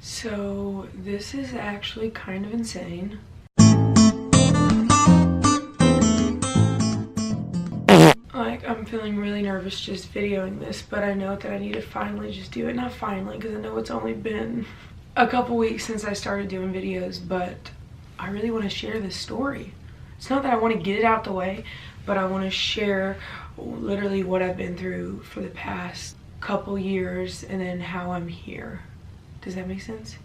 So this is actually kind of insane. Like, I'm feeling really nervous just videoing this, but I know that I need to finally just do it. Not finally, because I know it's only been a couple weeks since I started doing videos, but I really want to share this story. It's not that I want to get it out the way, but I want to share literally what I've been through for the past couple years and then how I'm here. Does that make sense?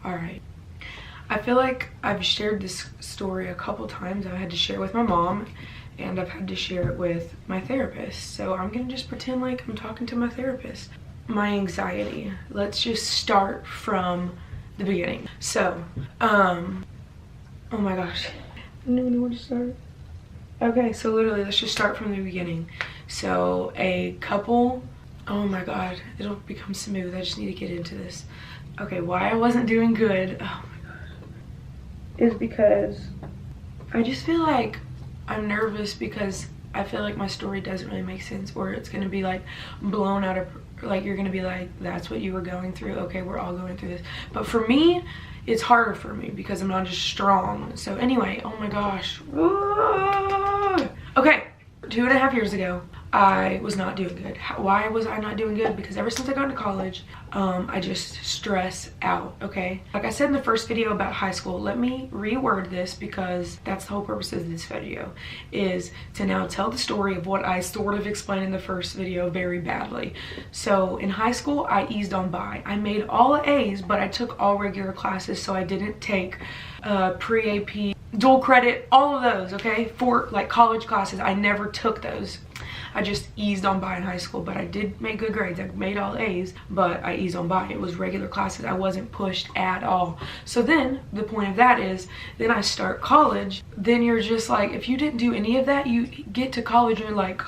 All right. I feel like I've shared this story a couple times. I've had to share it with my mom and I've had to share it with my therapist. So I'm gonna just pretend like I'm talking to my therapist. My anxiety. Let's just start from the beginning. So, oh my gosh. I don't even know where to start. Okay, so literally let's just start from the beginning. So a couple, oh my god, it'll become smooth. I just need to get into this. Okay, why I wasn't doing good, oh my god, is because I just feel like I'm nervous because I feel like my story doesn't really make sense, or it's gonna be like blown out of, like you're gonna be like, that's what you were going through, okay, we're all going through this. But for me, it's harder for me because I'm not as strong. So anyway, oh my gosh. Okay, 2.5 years ago, I was not doing good. Why was I not doing good? Because ever since I got into college, I just stress out, okay? Like I said in the first video about high school, let me reword this because that's the whole purpose of this video, is to now tell the story of what I sort of explained in the first video very badly. So in high school, I eased on by. I made all A's, but I took all regular classes, so I didn't take pre-AP, dual credit, all of those, okay? For like college classes, I never took those. I just eased on by in high school, but I did make good grades. I made all A's, but I eased on by. It was regular classes. I wasn't pushed at all. So then the point of that is, then I start college. Then you're just like, if you didn't do any of that, you get to college and you're like,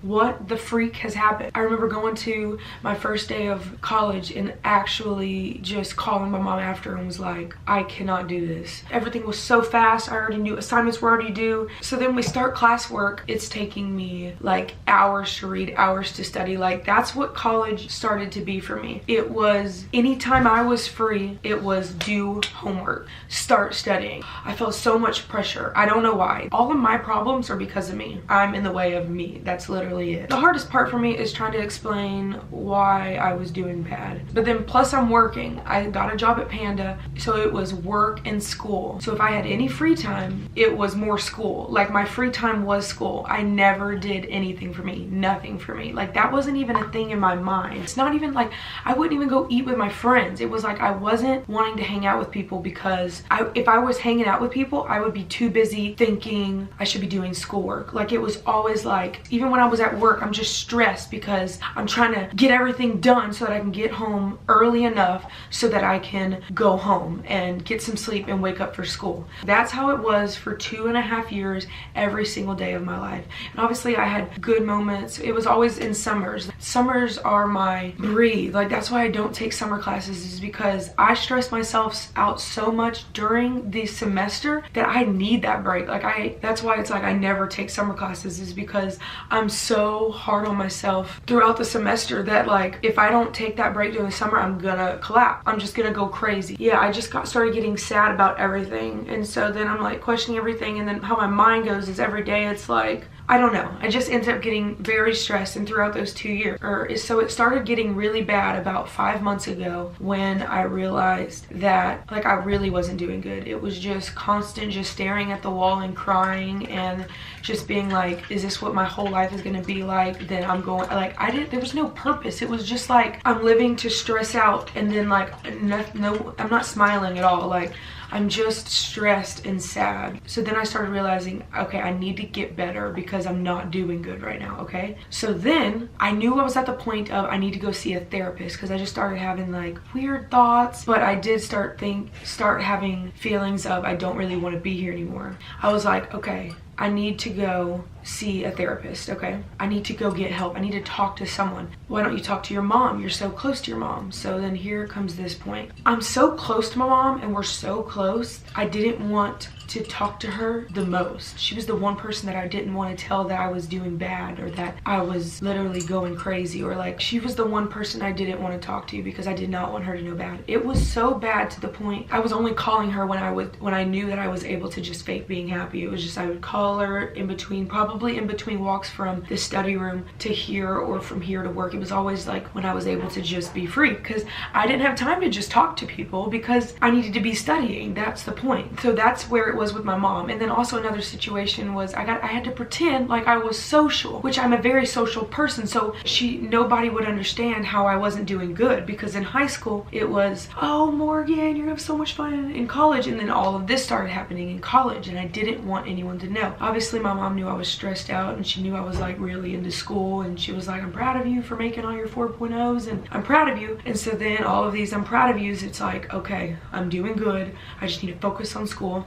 what the freak has happened? I remember going to my first day of college and actually just calling my mom after and was like, I cannot do this. Everything was so fast. I already knew assignments were already due. So then we start classwork. It's taking me like hours to read, hours to study. Like that's what college started to be for me. It was anytime I was free, it was do homework, start studying. I felt so much pressure. I don't know why. All of my problems are because of me. I'm in the way of me. That's literally it. The hardest part for me is trying to explain why I was doing bad. But then plus I'm working. I got a job at Panda, so it was work and school. So if I had any free time, it was more school. Like my free time was school. I never did anything for me, nothing for me. Like that wasn't even a thing in my mind. It's not even like, I wouldn't even go eat with my friends. It was like I wasn't wanting to hang out with people because if I was hanging out with people, I would be too busy thinking I should be doing schoolwork. Like it was always like, even when I was at work, I'm just stressed because I'm trying to get everything done so that I can get home early enough so that I can go home and get some sleep and wake up for school. That's how it was for 2.5 years, every single day of my life. And obviously I had good moments. It was always in summers. Summers are my breathe. Like that's why I don't take summer classes, is because I stress myself out so much during the semester that I need that break. Like that's why it's like I never take summer classes, is because I'm so hard on myself throughout the semester that like if I don't take that break during the summer, I'm gonna collapse. I'm just gonna go crazy. Yeah, I just started getting sad about everything, and so then I'm like questioning everything, and then how my mind goes is every day it's like, I don't know. I just ended up getting very stressed, and throughout those 2 years, so it started getting really bad about 5 months ago when I realized that like I really wasn't doing good. It was just constant, just staring at the wall and crying and just being like, is this what my whole life is gonna be like? Then I'm going, like there was no purpose. It was just like I'm living to stress out, and then like no, I'm not smiling at all. Like I'm just stressed and sad. So then I started realizing, okay, I need to get better because I'm not doing good right now, okay? So then I knew I was at the point of I need to go see a therapist because I just started having like weird thoughts, but I did start having feelings of I don't really want to be here anymore. I was like, okay, I need to go see a therapist, okay? I need to go get help. I need to talk to someone. Why don't you talk to your mom? You're so close to your mom. So then here comes this point. I'm so close to my mom and we're so close. I didn't want to talk to her the most. She was the one person that I didn't want to tell that I was doing bad or that I was literally going crazy, or like she was the one person I didn't want to talk to because I did not want her to know bad. It was so bad to the point I was only calling her when I knew that I was able to just fake being happy. It was just I would call her in between, probably in between walks from the study room to here or from here to work. It was always like when I was able to just be free because I didn't have time to just talk to people because I needed to be studying. That's the point. So that's where it was with my mom. And then also another situation was I had to pretend like I was social, which I'm a very social person, so nobody would understand how I wasn't doing good, because in high school it was, oh Morgan, you're gonna have so much fun in college, and then all of this started happening in college and I didn't want anyone to know. Obviously my mom knew I was stressed out and she knew I was like really into school, and she was like, I'm proud of you for making all your 4.0s and I'm proud of you. And so then all of these I'm proud of yous, it's like, okay, I'm doing good, I just need to focus on school.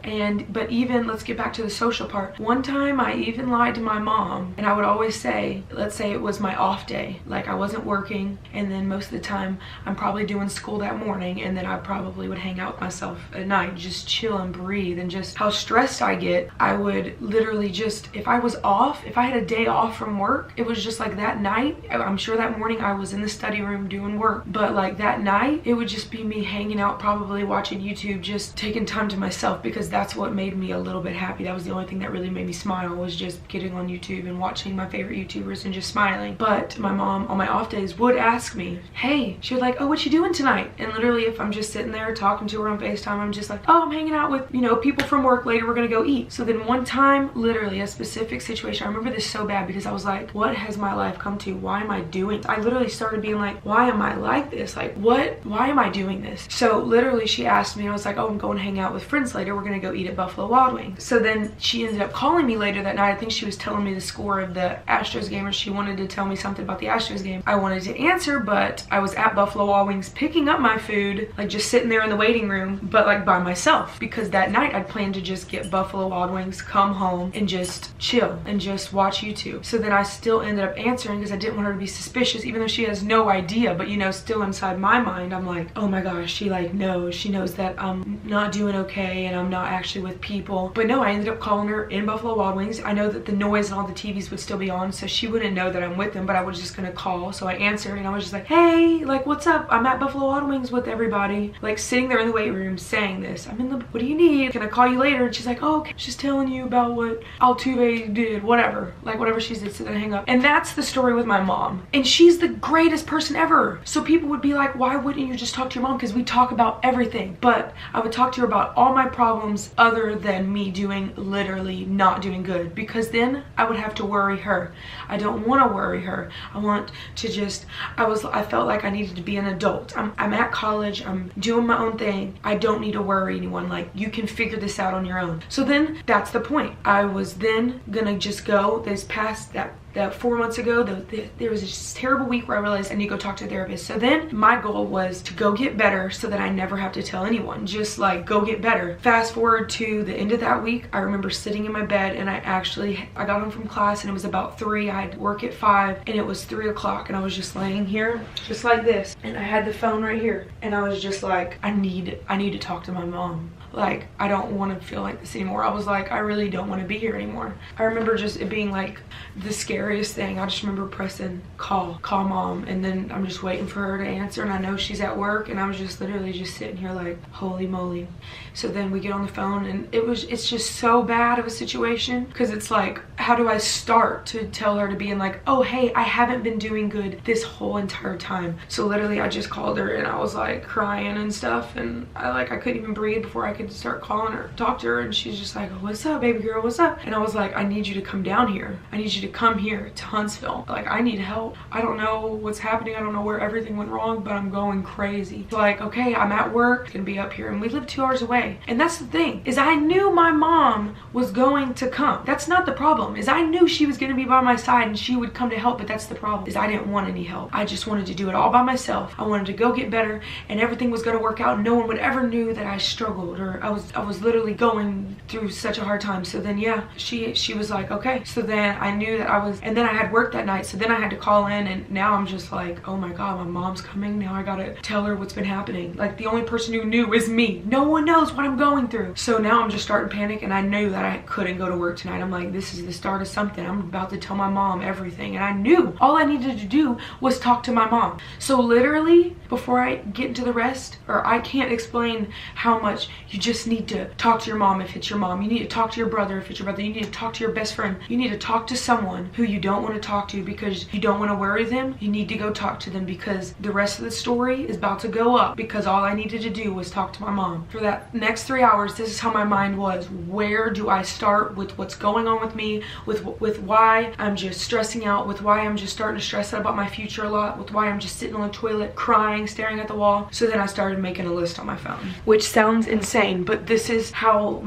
But even, let's get back to the social part. One time I even lied to my mom, and I would always say, let's say it was my off day, like I wasn't working, and then most of the time I'm probably doing school that morning, and then I probably would hang out with myself at night, just chill and breathe. And just how stressed I get, I would literally just, if I was off, if I had a day off from work, it was just like that night, I'm sure that morning I was in the study room doing work, but like that night it would just be me hanging out, probably watching YouTube, just taking time to myself, because that's what made me a little bit happy. That was the only thing that really made me smile, was just getting on YouTube and watching my favorite YouTubers and just smiling. But my mom on my off days would ask me, hey, she was like, oh, what you doing tonight? And literally if I'm just sitting there talking to her on FaceTime, I'm just like, oh, I'm hanging out with, you know, people from work, later we're gonna go eat. So then one time, literally a specific situation, I remember this so bad because I was like, what has my life come to? Why am I doing this? I literally started being like, why am I like this? Like why am I doing this? So literally she asked me, and I was like, oh, I'm going to hang out with friends later, we're gonna go eat at Buffalo Wild Wings. So then she ended up calling me later that night. I think she was telling me the score of the Astros game, or she wanted to tell me something about the Astros game. I wanted to answer, but I was at Buffalo Wild Wings picking up my food, like just sitting there in the waiting room, but like by myself, because that night I'd planned to just get Buffalo Wild Wings, come home and just chill and just watch YouTube. So then I still ended up answering because I didn't want her to be suspicious, even though she has no idea, but you know, still inside my mind I'm like, oh my gosh, she like knows, she knows that I'm not doing okay and I'm not actually with people. But no, I ended up calling her in Buffalo Wild Wings. I know that the noise and all the TVs would still be on, so she wouldn't know that I'm with them, but I was just gonna call. So I answered and I was just like, hey, like what's up? I'm at Buffalo Wild Wings with everybody, like sitting there in the weight room saying this. I'm in the, what do you need? Can I call you later? And she's like, oh, okay. She's telling you about what Altuve did, whatever, like whatever she did. So then I hang up. And that's the story with my mom, and she's the greatest person ever. So people would be like, why wouldn't you just talk to your mom? Because we talk about everything. But I would talk to her about all my problems other than me doing, literally not doing good, because then I would have to worry her. I don't want to worry her. I want to just, I felt like I needed to be an adult. I'm at college, I'm doing my own thing. I don't need to worry anyone. Like, you can figure this out on your own. So then that's the point. I was then gonna just go this past that 4 months ago, there was this terrible week where I realized I need to go talk to a therapist. So then my goal was to go get better so that I never have to tell anyone, just like go get better. Fast forward to the end of that week, I remember sitting in my bed, and I got home from class and it was about 3, I had work at 5, and it was 3 o'clock, and I was just laying here just like this, and I had the phone right here, and I was just like, I need to talk to my mom. Like, I don't want to feel like this anymore. I was like, I really don't want to be here anymore. I remember just it being like the scariest thing. I just remember pressing call mom, and then I'm just waiting for her to answer, and I know she's at work, and I was just literally just sitting here like, holy moly. So then we get on the phone, and it's just so bad of a situation, because it's like, how do I start to tell her to be in like, oh hey, I haven't been doing good this whole entire time. So literally I just called her, and I was like crying and stuff, and I couldn't even breathe before I could start calling her, talk to her, and she's just like, what's up, baby girl, what's up? And I was like, I need you to come down here. I need you to come here to Huntsville. Like, I need help. I don't know what's happening. I don't know where everything went wrong, but I'm going crazy. Like, okay, I'm at work, gonna be up here, and we live 2 hours away. And that's the thing, is I knew my mom was going to come. That's not the problem. problem, is I knew she was gonna be by my side and she would come to help, but that's the problem, is I didn't want any help. I just wanted to do it all by myself. I wanted to go get better and everything was gonna work out. No one would ever knew that I struggled or I was literally going through such a hard time. So then yeah, she was like, okay. So then I knew that and then I had work that night, so then I had to call in, and now I'm just like, oh my god, my mom's coming. Now I gotta tell her what's been happening. Like, the only person who knew is me. No one knows what I'm going through. So now I'm just starting to panic, and I knew that I couldn't go to work tonight. I'm like, this is the start of something. I'm about to tell my mom everything, and I knew all I needed to do was talk to my mom. So literally, before I get into the rest, or I can't explain how much you just need to talk to your mom if it's your mom. You need to talk to your brother if it's your brother. You need to talk to your best friend. You need to talk to someone who you don't want to talk to because you don't want to worry them. You need to go talk to them, because the rest of the story is about to go up, because all I needed to do was talk to my mom. For that next 3 hours, this is how my mind was. Where do I start with what's going on with me, with why I'm just stressing out, with why I'm just starting to stress out about my future a lot, with why I'm just sitting on the toilet crying, staring at the wall. So then I started making a list on my phone, which sounds insane, but this is how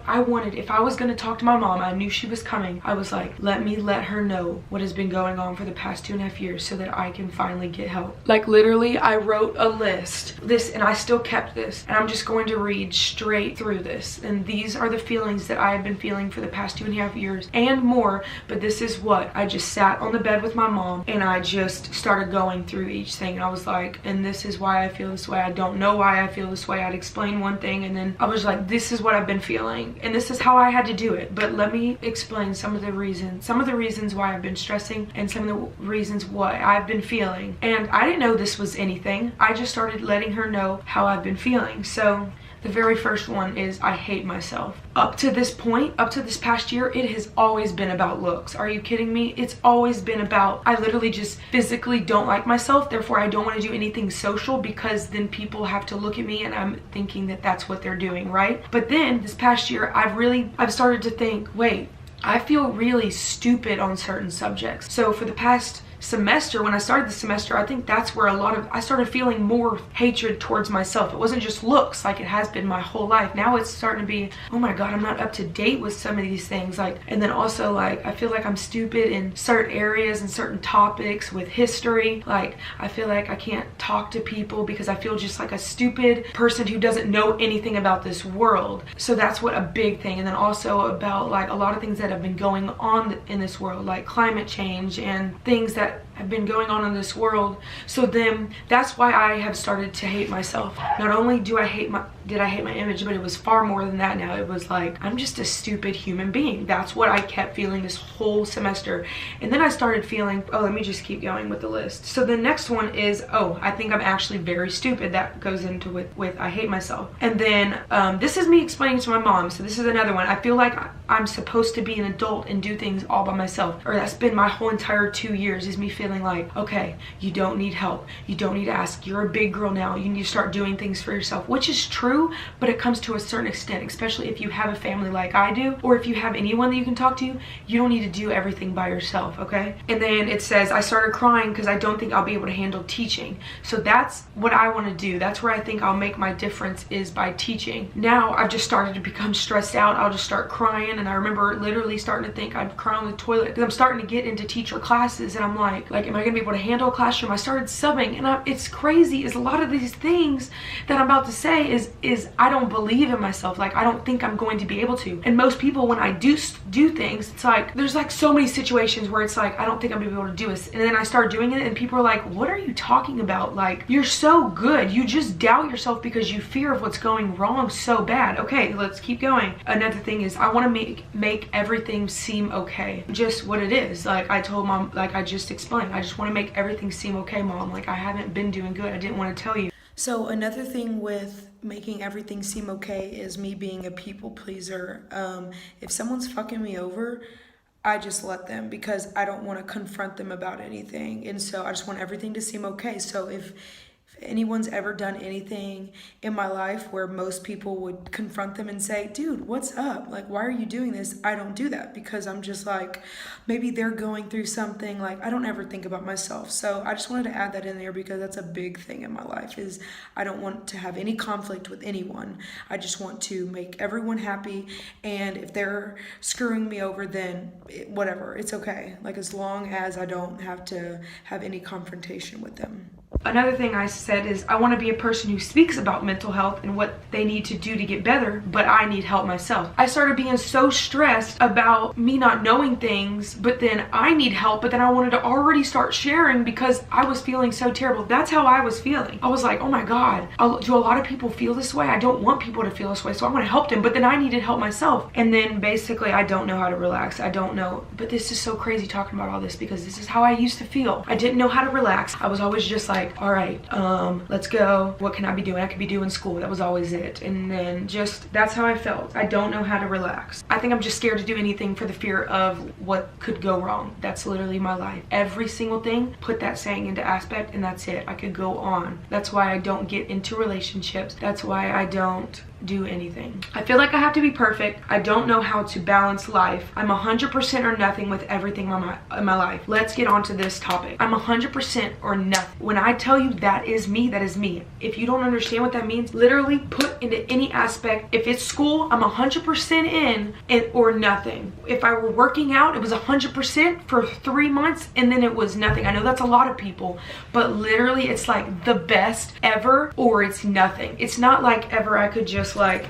I wanted, if I was going to talk to my mom, I knew she was coming. I was like, let her know what has been going on for the past 2.5 years so that I can finally get help. Like, literally, I wrote a list, and I still kept this, and I'm just going to read straight through this. And these are the feelings that I have been feeling for the past 2.5 years and more, but this is what I just sat on the bed with my mom and I just started going through each thing, and I was like, and this is why I feel this way. I don't know why I feel this way. I'd explain one thing, and then I was like, this is what I've been feeling, and this is how I had to do it. But let me explain some of the reasons why I've been stressing and some of the reasons why I've been feeling. And I didn't know this was anything. I just started letting her know how I've been feeling. So the very first one is I hate myself. Up to this point, up to this past year, it has always been about looks. Are you kidding me? It's always been about, I literally just physically don't like myself. Therefore, I don't want to do anything social, because then people have to look at me and I'm thinking that that's what they're doing, right? But then this past year, I've started to think, wait, I feel really stupid on certain subjects. So for the past semester, when I started the semester, I think that's where I started feeling more hatred towards myself. It wasn't just looks like it has been my whole life. Now it's starting to be, oh my god, I'm not up to date with some of these things. Like, and then also, like, I feel like I'm stupid in certain areas and certain topics with history. Like, I feel like I can't talk to people because I feel just like a stupid person who doesn't know anything about this world. So that's what a big thing. And then also about, like, a lot of things that have been going on in this world, like climate change and things that have been going on in this world. So then that's why I have started to hate myself. Not only did I hate my image, but it was far more than that now. It was like, I'm just a stupid human being. That's what I kept feeling this whole semester. And then I started feeling, oh, let me just keep going with the list. So the next one is, oh, I think I'm actually very stupid. That goes into with I hate myself. And then this is me explaining to my mom. So this is another one. I feel like I'm supposed to be an adult and do things all by myself. Or that's been my whole entire 2 years, is me feeling like, okay, you don't need help. You don't need to ask. You're a big girl now. You need to start doing things for yourself, which is true, but it comes to a certain extent, especially if you have a family like I do, or if you have anyone that you can talk to. You don't need to do everything by yourself, okay? And then it says, I started crying because I don't think I'll be able to handle teaching. So that's what I want to do. That's where I think I'll make my difference, is by teaching. Now I've just started to become stressed out. I'll just start crying, and I remember literally starting to think I'd cry on the toilet because I'm starting to get into teacher classes, and I'm like, am I gonna be able to handle a classroom? I started subbing, and it's crazy. Is a lot of these things that I'm about to say is I don't believe in myself. Like, I don't think I'm going to be able to. And most people, when I do things, it's like there's like so many situations where it's like I don't think I'm gonna be able to do this, and then I start doing it, and people are like, what are you talking about? Like, you're so good. You just doubt yourself because you fear of what's going wrong so bad. Okay, let's keep going. Another thing is I want to make everything seem okay, just what it is. Like I told mom, like I just explained, I just want to make everything seem okay, mom. Like, I haven't been doing good. I didn't want to tell you. So another thing with making everything seem okay is me being a people pleaser. If someone's fucking me over, I just let them, because I don't want to confront them about anything. And so I just want everything to seem okay. So if anyone's ever done anything in my life where most people would confront them and say, dude, what's up? Like, why are you doing this? I don't do that because I'm just like, maybe they're going through something. Like, I don't ever think about myself. So I just wanted to add that in there because that's a big thing in my life, is I don't want to have any conflict with anyone. I just want to make everyone happy. And if they're screwing me over, then whatever, it's okay. Like, as long as I don't have to have any confrontation with them. Another thing I said is I want to be a person who speaks about mental health and what they need to do to get better, but I need help myself. I started being so stressed about me not knowing things, but then I need help, but then I wanted to already start sharing because I was feeling so terrible. That's how I was feeling. I was like, oh my God, do a lot of people feel this way? I don't want people to feel this way, so I want to help them, but then I needed help myself. And then basically I don't know how to relax. I don't know, but this is so crazy talking about all this because this is how I used to feel. I didn't know how to relax. I was always just like, all right, let's go. What can I be doing? I could be doing school. That was always it. And then just, that's how I felt. I don't know how to relax. I think I'm just scared to do anything for the fear of what could go wrong. That's literally my life. Every single thing, put that saying into aspect and that's it. I could go on. That's why I don't get into relationships. That's why I don't do anything. I feel like I have to be perfect. I don't know how to balance life. I'm 100% or nothing with everything in my life. Let's get on to this topic. I'm 100% or nothing. When I tell you that is me, that is me. If you don't understand what that means, literally put into any aspect. If it's school, I'm 100% in or nothing. If I were working out, it was 100% for 3 months and then it was nothing. I know that's a lot of people, but literally it's like the best ever or it's nothing. It's not like ever I could just like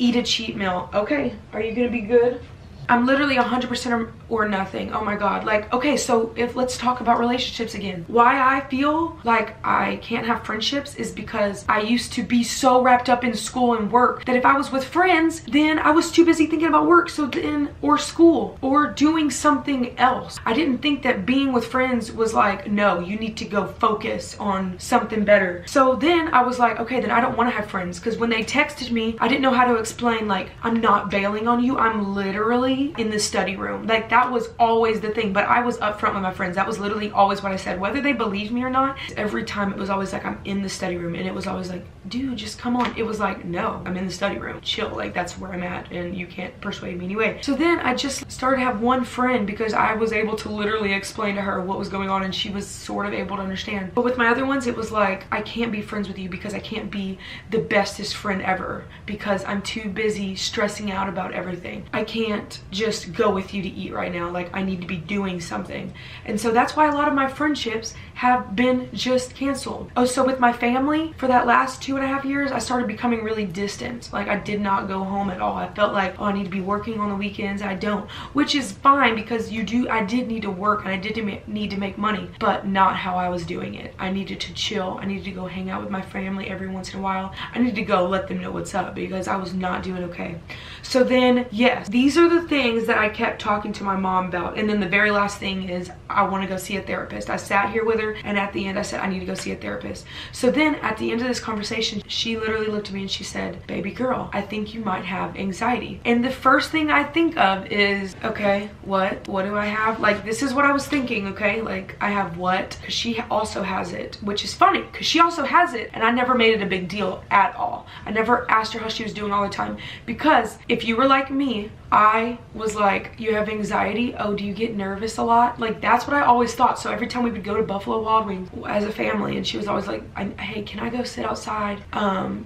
eat a cheat meal. Okay, are you gonna be good? I'm literally 100% or nothing. Oh my God. Like, okay, so let's talk about relationships again. Why I feel like I can't have friendships is because I used to be so wrapped up in school and work that if I was with friends, then I was too busy thinking about work. So then, or school or doing something else. I didn't think that being with friends was like, no, you need to go focus on something better. So then I was like, okay, then I don't want to have friends. Because when they texted me, I didn't know how to explain, like, I'm not bailing on you. I'm literally in the study room. Like, that was always the thing, but I was upfront with my friends. That was literally always what I said, whether they believed me or not. Every time it was always like, I'm in the study room, and it was always like, dude, just come on. It was like, no, I'm in the study room, chill, like that's where I'm at and you can't persuade me anyway. So then I just started to have one friend because I was able to literally explain to her what was going on and she was sort of able to understand. But with my other ones, it was like, I can't be friends with you because I can't be the bestest friend ever because I'm too busy stressing out about everything. I can't just go with you to eat right now. Like, I need to be doing something. And so that's why a lot of my friendships have been just canceled. Oh, so with my family, for that last 2.5 years, I started becoming really distant. Like, I did not go home at all. I felt like, oh, I need to be working on the weekends. I don't, which is fine because I did need to work and I did need to make money, but not how I was doing it. I needed to chill. I needed to go hang out with my family every once in a while. I needed to go let them know what's up because I was not doing okay. So then, yes, these are the things that I kept talking to my mom about. And then the very last thing is I want to go see a therapist. I sat here with her and at the end I said, I need to go see a therapist. So then at the end of this conversation, she literally looked at me and she said, baby girl, I think you might have anxiety. And the first thing I think of is, okay, what do I have? Like, this is what I was thinking, okay? Like, I have what? Because she also has it, which is funny because she also has it and I never made it a big deal at all. I never asked her how she was doing all the time because if you were like me, I was like, you have anxiety? Oh, do you get nervous a lot? Like, that's what I always thought. So every time we would go to Buffalo Wild Wings as a family, and she was always like, hey, can I go sit outside?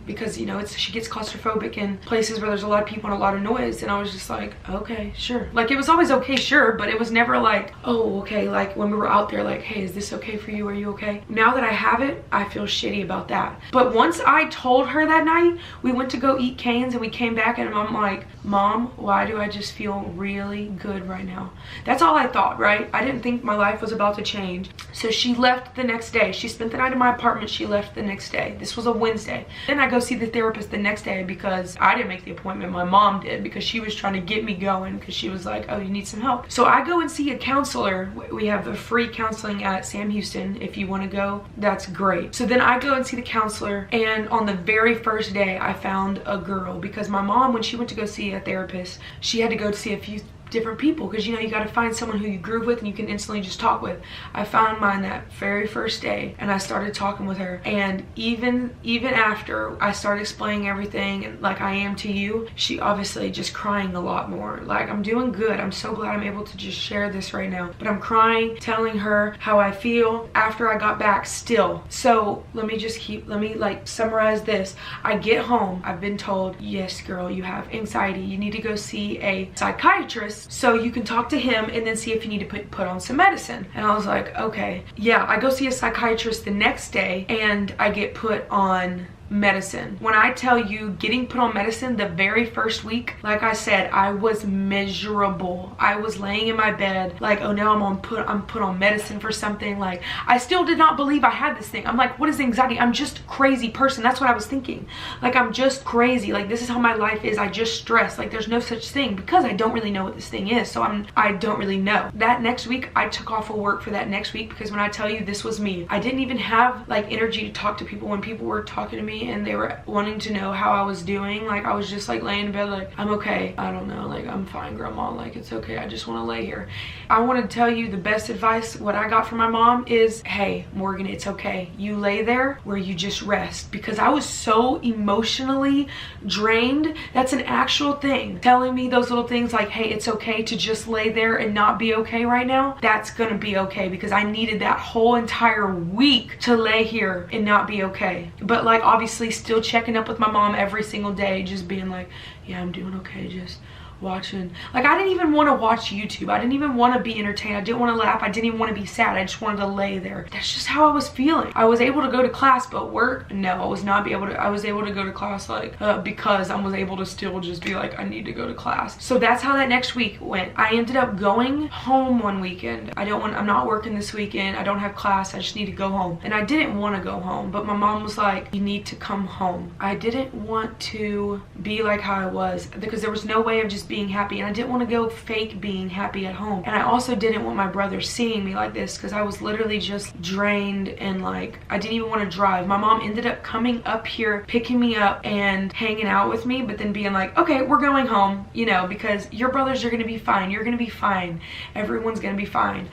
Because, you know, she gets claustrophobic in places where there's a lot of people and a lot of noise. And I was just like, okay, sure. Like, it was always okay, sure, but it was never like, oh, okay. Like, when we were out there, like, hey, is this okay for you? Are you okay? Now that I have it, I feel shitty about that. But once I told her that night, we went to go eat Cane's and we came back and I'm like, Mom, why do I just feel really good right now? That's all I thought, right? I didn't think my life was about to change. So she left the next day. She spent the night in my apartment. She left the next day. This was a Wednesday. Then I go see the therapist the next day because I didn't make the appointment. My mom did because she was trying to get me going because she was like, oh, you need some help. So I go and see a counselor. We have a free counseling at Sam Houston. If you want to go, that's great. So then I go and see the counselor, and on the very first day I found a girl because my mom, when she went to go see a therapist, she had to go to see a few different people, because you know, you got to find someone who you groove with and you can instantly just talk with. I found mine that very first day, and I started talking with her, and even after I started explaining everything like I am to you, she obviously just crying a lot more. Like, I'm doing good. I'm so glad I'm able to just share this right now, but I'm crying, telling her how I feel after I got back still. So let me like summarize this. I get home, I've been told, yes girl, you have anxiety, you need to go see a psychiatrist so you can talk to him and then see if you need to put on some medicine. And I was like, okay. Yeah, I go see a psychiatrist the next day and I get put on medicine. When I tell you, getting put on medicine the very first week, like I said, I was miserable. I was laying in my bed like, oh, now I'm put on medicine for something. Like, I still did not believe I had this thing. I'm like, what is anxiety? I'm just a crazy person. That's what I was thinking. Like, I'm just crazy. Like, this is how my life is. I just stress. Like, there's no such thing, because I don't really know what this thing is. So I don't really know. That next week, I took off of work for that next week, because when I tell you, this was me. I didn't even have like energy to talk to people. When people were talking to me and they were wanting to know how I was doing, like, I was just like laying in bed like, I'm okay, I don't know, like, I'm fine grandma, like, it's okay, I just want to lay here. I want to tell you the best advice what I got from my mom is, hey Morgan, it's okay, you lay there where you just rest, because I was so emotionally drained. That's an actual thing, telling me those little things like, hey, it's okay to just lay there and not be okay right now. That's gonna be okay, because I needed that whole entire week to lay here and not be okay. But like, obviously still checking up with my mom every single day, just being like, yeah, I'm doing okay, just watching. Like, I didn't even want to watch YouTube. I didn't even want to be entertained. I didn't want to laugh. I didn't even want to be sad. I just wanted to lay there. That's just how I was feeling. I was able to go to class, but work, no, I was not able to. I was able to go to class like because I was able to still just be like, I need to go to class. So that's how that next week went. I ended up going home one weekend. I'm not working this weekend. I don't have class. I just need to go home. And I didn't want to go home, but my mom was like, you need to come home. I didn't want to be like how I was, because there was no way of just being happy, and I didn't want to go fake being happy at home. And I also didn't want my brother seeing me like this, because I was literally just drained, and like, I didn't even want to drive. My mom ended up coming up here, picking me up and hanging out with me, but then being like, okay, we're going home, you know, because your brothers are gonna be fine, you're gonna be fine, everyone's gonna be fine.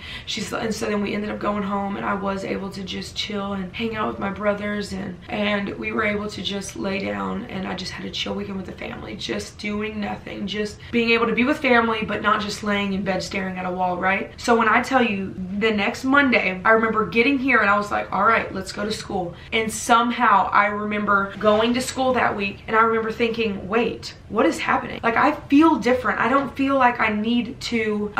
And so then we ended up going home, and I was able to just chill and hang out with my brothers, and we were able to just lay down, and I just had a chill weekend with the family, just doing nothing, just being able to be with family, but not just laying in bed staring at a wall, right? So when I tell you, the next Monday, I remember getting here and I was like, all right, let's go to school. And somehow I remember going to school that week, and I remember thinking, wait, what is happening? Like, I feel different. I don't feel like I need to,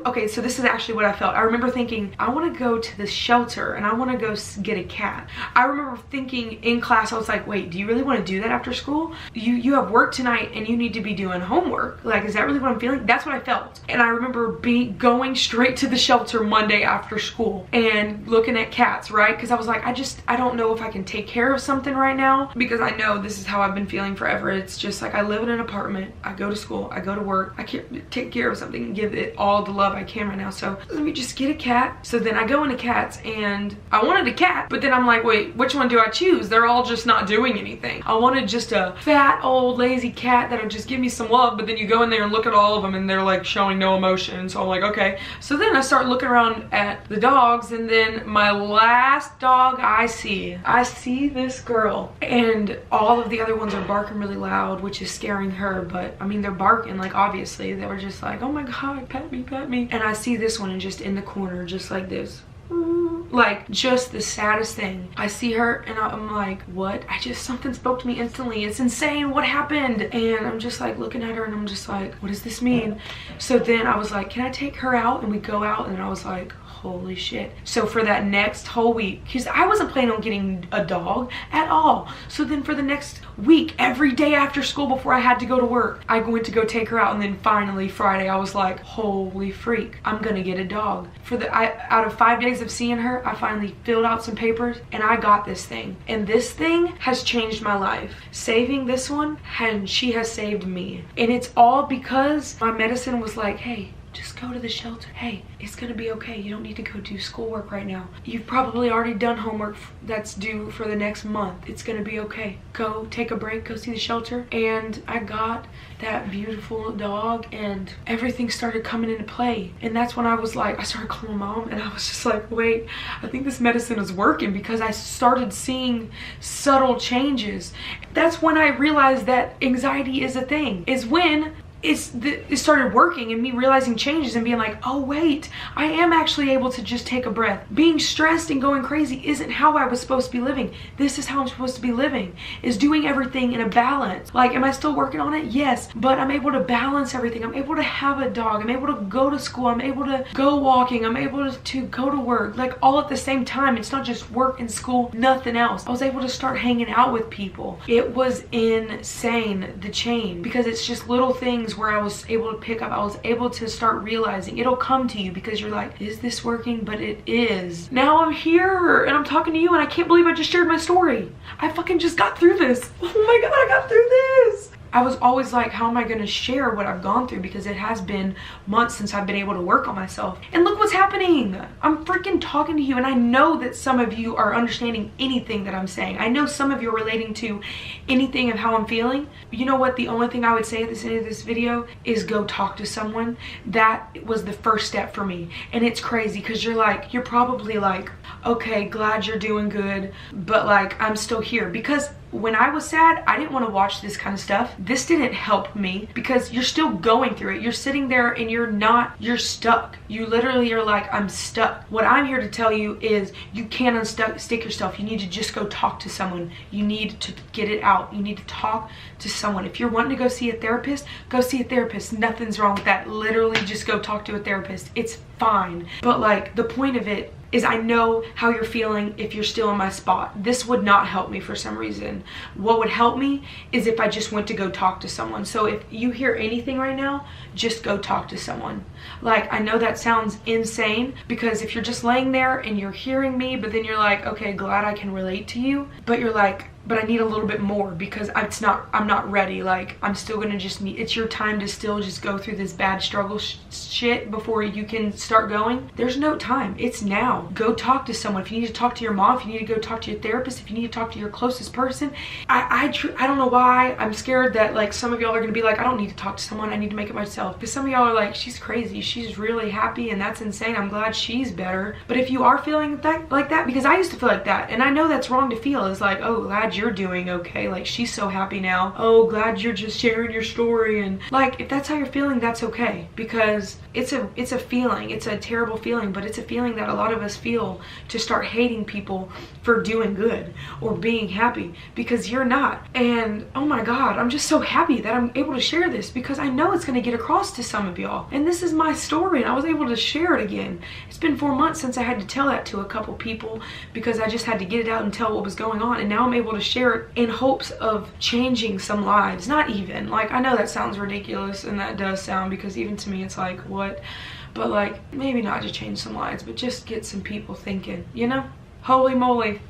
okay, so this is actually what I felt. I remember thinking, I want to go to the shelter and I want to go get a cat. I remember thinking in class, I was like, wait, do you really want to do that after school? You have work tonight and you need to be doing homework. Like, is that really what I'm feeling? That's what I felt. And I remember going straight to the shelter Monday after school and looking at cats, right? Because I was like, I don't know if I can take care of something right now, because I know this is how I've been feeling forever. It's just like, I live in an apartment, I go to school, I go to work, I can't take care of something and give it all the love I can right now. So let me just get a cat. So then I go into cats, and I wanted a cat, but then I'm like, wait, which one do I choose? They're all just not doing anything. I wanted just a fat, old, lazy cat that would just give me some love, but then you go in there and look at all of them and they're like showing no emotion. So I'm like, okay. So then I start looking around at the dogs, and then my last dog I see this girl, and all of the other ones are barking really loud, which is scaring her. But I mean, they're barking, like, obviously they were just like, oh my god, pet me, pet me. And I see this one, and just in the corner, just like this, like, just the saddest thing. I see her and I'm like, what? Something spoke to me instantly. It's insane, what happened? And I'm just like looking at her, and I'm just like, what does this mean? So then I was like, can I take her out? And we go out, and I was like, holy shit. So for that next whole week, because I wasn't planning on getting a dog at all. So then for the next week, every day after school before I had to go to work, I went to go take her out. And then finally Friday, I was like, holy freak, I'm gonna get a dog. Out of 5 days of seeing her, I finally filled out some papers and I got this thing. And this thing has changed my life. Saving this one, and she has saved me. And it's all because my medicine was like, hey, just go to the shelter. Hey, it's gonna be okay. You don't need to go do schoolwork right now. You've probably already done homework that's due for the next month. It's gonna be okay. Go take a break, go see the shelter. And I got that beautiful dog and everything started coming into play. And that's when I was like, I started calling Mom and I was just like, wait, I think this medicine is working, because I started seeing subtle changes. That's when I realized that anxiety is a thing, is when it started working and me realizing changes and being like, oh wait, I am actually able to just take a breath. Being stressed and going crazy isn't how I was supposed to be living. This is how I'm supposed to be living, is doing everything in a balance. Like, am I still working on it? Yes, but I'm able to balance everything. I'm able to have a dog. I'm able to go to school. I'm able to go walking. I'm able to go to work, like all at the same time. It's not just work and school, nothing else. I was able to start hanging out with people. It was insane, the change, because it's just little things where I was able to pick up. I was able to start realizing. It'll come to you because you're like, is this working? But it is. Now I'm here and I'm talking to you and I can't believe I just shared my story. I fucking just got through this. Oh my God, I got through this. I was always like, how am I going to share what I've gone through? Because it has been months since I've been able to work on myself. And look what's happening. I'm freaking talking to you. And I know that some of you are understanding anything that I'm saying. I know some of you are relating to anything of how I'm feeling. But you know what? The only thing I would say at the end of this video is go talk to someone. That was the first step for me. And it's crazy because you're probably like, okay, glad you're doing good, but like, I'm still here. Because when I was sad, I didn't want to watch this kind of stuff. This didn't help me because you're still going through it. You're sitting there and you're stuck. You literally are like, I'm stuck. What I'm here to tell you is you can't unstick yourself. You need to just go talk to someone. You need to get it out. You need to talk to someone. If you're wanting to go see a therapist, go see a therapist. Nothing's wrong with that. Literally just go talk to a therapist. It's fine. But like, the point of it is I know how you're feeling if you're still in my spot. This would not help me for some reason. What would help me is if I just went to go talk to someone. So if you hear anything right now, just go talk to someone. Like, I know that sounds insane, because if you're just laying there and you're hearing me, but then you're like, okay, glad I can relate to you, but you're like, but I need a little bit more because I'm not ready. Like, I'm still gonna just need, it's your time to still just go through this bad struggle shit before you can start going. There's no time, it's now. Go talk to someone. If you need to talk to your mom, if you need to go talk to your therapist, if you need to talk to your closest person. I don't know why I'm scared that like some of y'all are gonna be like, I don't need to talk to someone, I need to make it myself. Because some of y'all are like, she's crazy, she's really happy and that's insane, I'm glad she's better. But if you are feeling like that, because I used to feel like that, and I know that's wrong to feel, is like, oh, glad you're doing okay, like she's so happy now, oh, glad you're just sharing your story. And like, if that's how you're feeling, that's okay, because it's a feeling, it's a terrible feeling, but it's a feeling that a lot of us feel, to start hating people for doing good or being happy, because you're not. And oh my God, I'm just so happy that I'm able to share this, because I know it's going to get across to some of y'all. And this is my story and I was able to share it again. It's been 4 months since I had to tell that to a couple people, because I just had to get it out and tell what was going on, and now I'm able to share it in hopes of changing some lives. Not even, like, I know that sounds ridiculous, and that does sound, because even to me it's like, what? But like, maybe not to change some lives, but just get some people thinking, you know? Holy moly.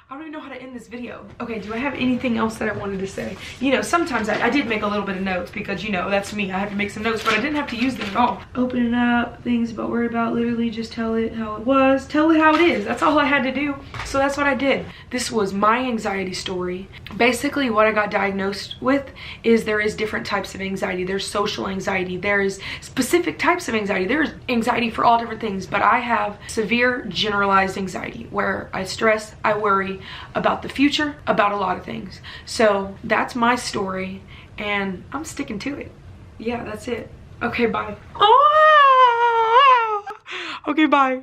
I don't even know how to end this video. Okay, do I have anything else that I wanted to say? You know, sometimes I did make a little bit of notes, because, you know, that's me. I have to make some notes, but I didn't have to use them at all. Opening up, things about worry about, literally just tell it how it was. Tell it how it is. That's all I had to do. So that's what I did. This was my anxiety story. Basically, what I got diagnosed with is there is different types of anxiety. There's social anxiety. There's specific types of anxiety. There's anxiety for all different things, but I have severe generalized anxiety, where I stress, I worry about the future, about a lot of things. So that's my story, and I'm sticking to it. Yeah, that's it. Okay, bye. Oh! Okay, bye.